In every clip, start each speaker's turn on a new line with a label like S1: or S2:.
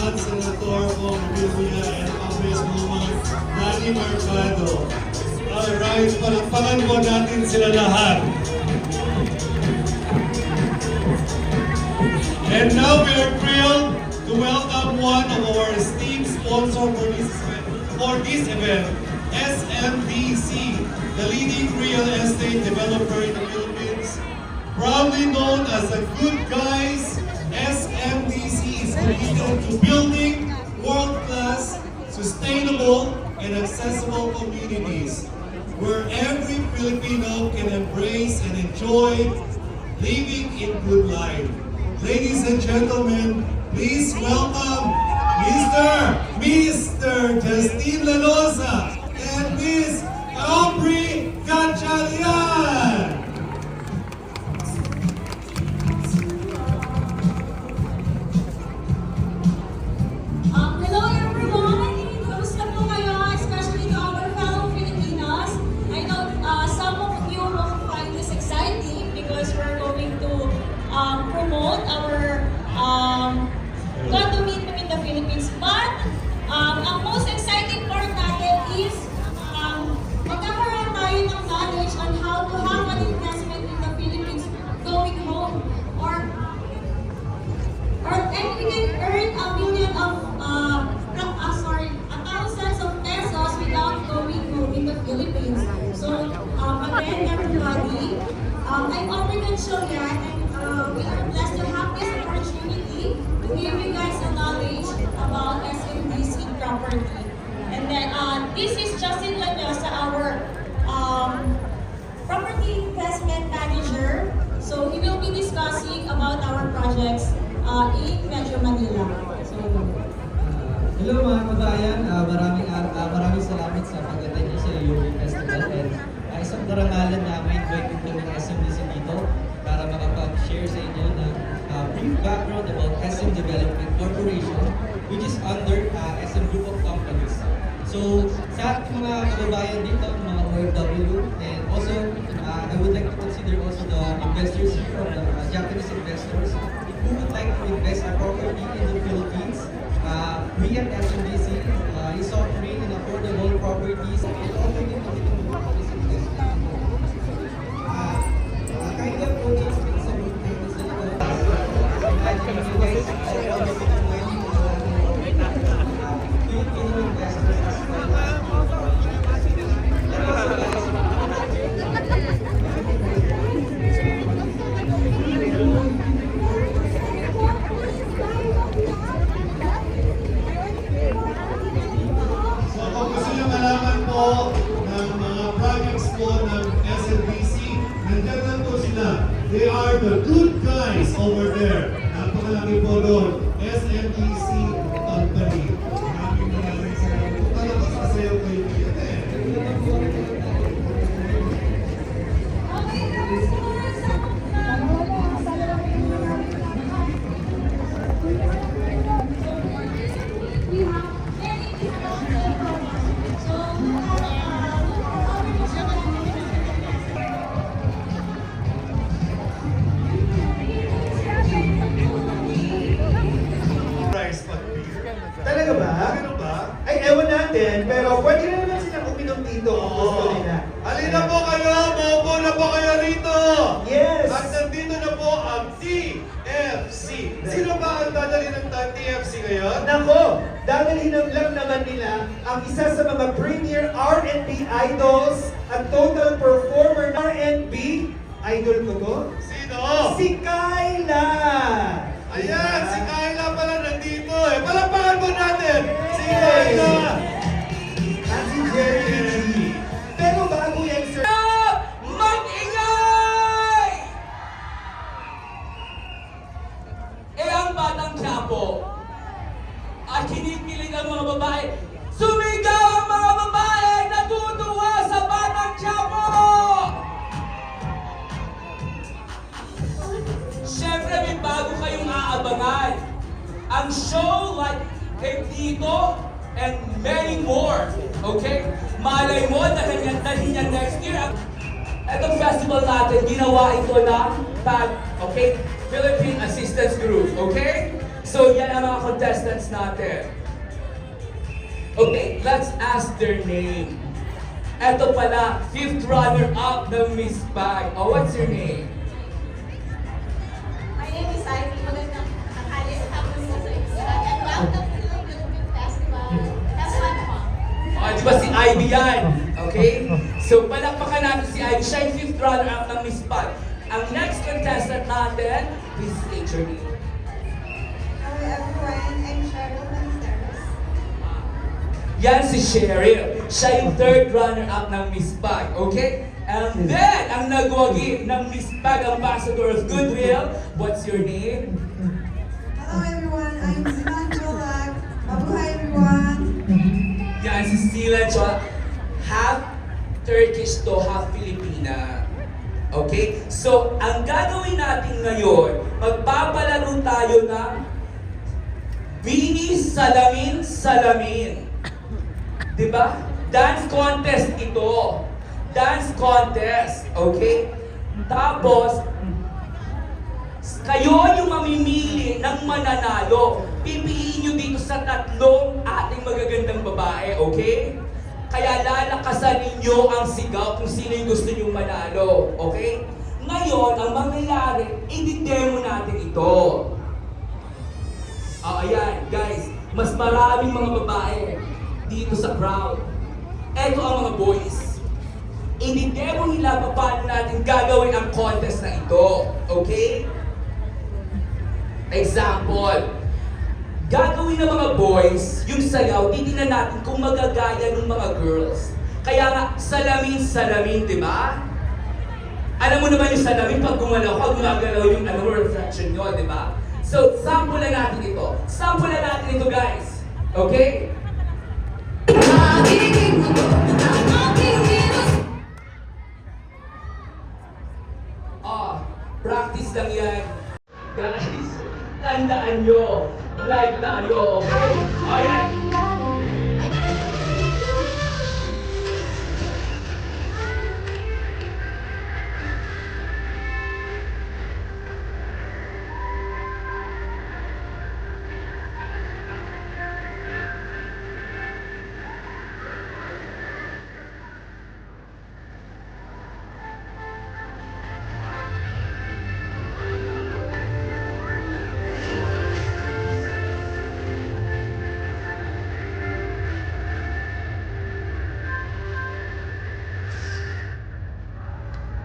S1: lahat, Senator Bong Revilla and Congresswoman Manny Mercado. Alright, palakpakan po natin sila lahat. And now we are thrilled to welcome one of our esteemed sponsors for this event, SMDC, the leading real estate developer in the Philippines. Proudly known as the Good Guys, SMDC is committed to building world-class, sustainable, and accessible communities where every Filipino can embrace and enjoy living in good life. Ladies and gentlemen, please welcome Mr. Justin Lanosa and Miss Aubrey Gatchalian.
S2: Hello everyone! Kamusta po kayo? Especially to our fellow Filipinos. I know some of you will find this exciting because we're going to promote our condominium in the Philippines. But ang most exciting part natin is magkakaroon tayo ng knowledge on how to have an investment in the Philippines going home. And we can earn a million of thousands of pesos without going home in the Philippines. So again, everybody, I'm Aubrey Gatchalian, and we are blessed to have this opportunity to give you guys a knowledge about SMDC property. And then this is Justin Lanosa, our property investment manager. So he will be discussing about our projects in Metro Manila. So,
S3: hello mga kabayan, maraming salamat sa pag-attend niyo sa UV Festival and isang karangalan na may invite ko ng SMDC dito para makapag-share sa inyo ng brief background about SM Development Corporation which is under SM Group of Companies. So sa ating mga kababayan dito, mga OFW, and also I would like to consider also the investors here, the Japanese investors who would like to invest a property in the Philippines. We at SMDC is offering an affordable properties and offering it to Japanese investors. Kind of projects with some things that imagine you guys all the Filipino investors as well as
S1: they are the good guys over there. Napakalaki po doon. SMDC Company. Maraming salamat. Talagang sasayaw kayo dito eh.
S4: Talaga ba?
S1: Ano ba?
S4: Ay, ewan natin, pero pwede na naman silang uminom dito kung gusto nila.
S1: Halina po kayo! Maupo na po kayo rito!
S4: Yes!
S1: At nandito na po ang TFC. Sino ba ang dadali ng TFC ngayon?
S4: Nako, dadalhin lang naman nila ang isa sa mga premier R&B idols at total performer ng R&B. Idol ko to?
S1: Sino?
S4: Si Kyla!
S1: Ayan, si Kyla pala nandito eh. Palakpakan po natin! Si
S4: Yes.
S1: Kyla!
S4: At si Jerry G. Pero bago yan, sir,
S5: Mag-ingay! Ang Batang Quiapo at kinikilig ang mga babae. Sumigaw ang mga babae! Natutuwa sa Batang Quiapo! Siyempre may bago kayong aabangan. Ang show like kay Tito and many more. Okay? Malay mo, dalhin niya next year. Itong festival natin, ginawa ito ng TAG, okay? Philippine Assistance Group, okay? So yan ang mga contestants natin. Okay, let's ask their name. Eto pala, 5th runner-up ng Miss Bag. Oh, what's your name?
S2: My name is Ivy. Magandang tanghali sa tapos sa inyo. And welcome to the Philippine Festival. Have fun po.
S5: Oh, di ba si Ivy yan? Okay? So, palakpakan natin si Ivy. Siya yung 5th runner-up ng Miss Bag. Ang next contestant natin, please state your name.
S2: Hello everyone, I'm Cheryl Manceros.
S5: Yan si Cheryl. Siya yung 3rd runner-up ng Miss Bag. Okay? And then, ang nagwagi ng Miss Bag Ambassador of Goodwill, what's your name?
S2: Hello everyone, I'm Sinan Cholak. Mabuhay everyone.
S5: Yan si Sila Chua. Half Turkish to half Filipina. Okay? So, ang gagawin natin ngayon, magpapalaro tayo ng Bini Salamin Salamin. Diba? Dance contest ito. Dance contest. Okay? Tapos, kayo yung mamimili ng mananalo. Pipiliin nyo dito sa 3 ating magagandang babae. Okay? Kaya lalakasan ninyo ang sigaw kung sino yung gusto nyo manalo. Okay? Ngayon, ang mangyayari, i-demo natin ito. Ayan, guys. Mas maraming mga babae dito sa crowd. Eto ang mga boys. I-demo nila paano natin gagawin ang contest na ito. Okay? Example. Gagawin ng mga boys, yung sayaw, titignan natin kung magagaya ng mga girls. Kaya nga, salamin, di ba? Alam mo naman yung salamin, pag gumalaw ka, gumagalaw yung reflection nyo, di ba? So, sample na natin ito. Sample na natin ito, guys. Okay? Practice lang yan. Guys, tandaan nyo. Live tayo, okay? Ayan!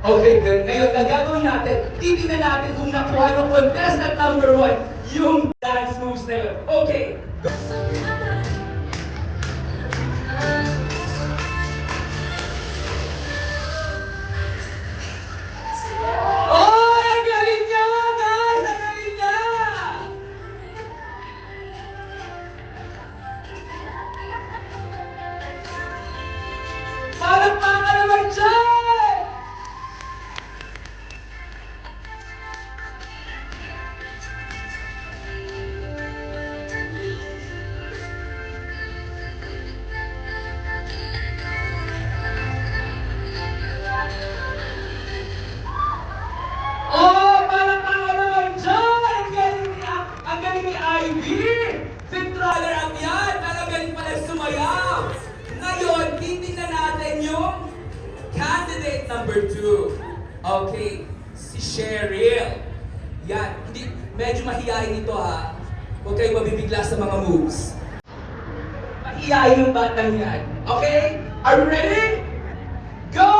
S5: Okay, good. Ngayon, ang gagawin natin, titignan natin kung nakuha ng contestant number 1 yung dance moves na yun. Okay. Oh, ang galing niya, guys! Ang galing niya! Palakpakan naman dyan! Oh, palakpakan naman dyan! Ang galing ni Ivy! Fifth runner-up yan! Pero galing pala sumayaw! Ngayon, titignan natin yung candidate number 2. Okay, si Cheryl. Yan, medyo mahihayin ito ha. Huwag kayong mabibigla sa mga moves. Mahihayin yung batang yan. Okay? Are you ready? Go!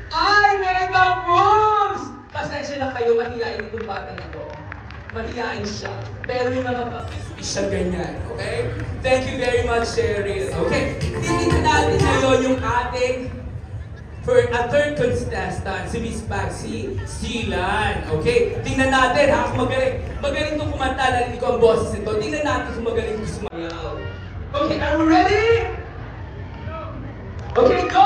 S5: Ay, mega moves! Pasensya na kayo, mahihain itong batang ito. Mahihain siya. Pero yung mga papispi siya ganyan. Okay? Thank you very much, Cheryl. Okay? Tingnan natin ngayon yung ating third contestant, si Miss Paxi Silan. Okay? Tingnan natin ha, kung magaling. Magaling itong kumanta, narinig ko ang boses nito. Tingnan natin kung magaling itong sumayaw. Okay, are we ready? Okay, go!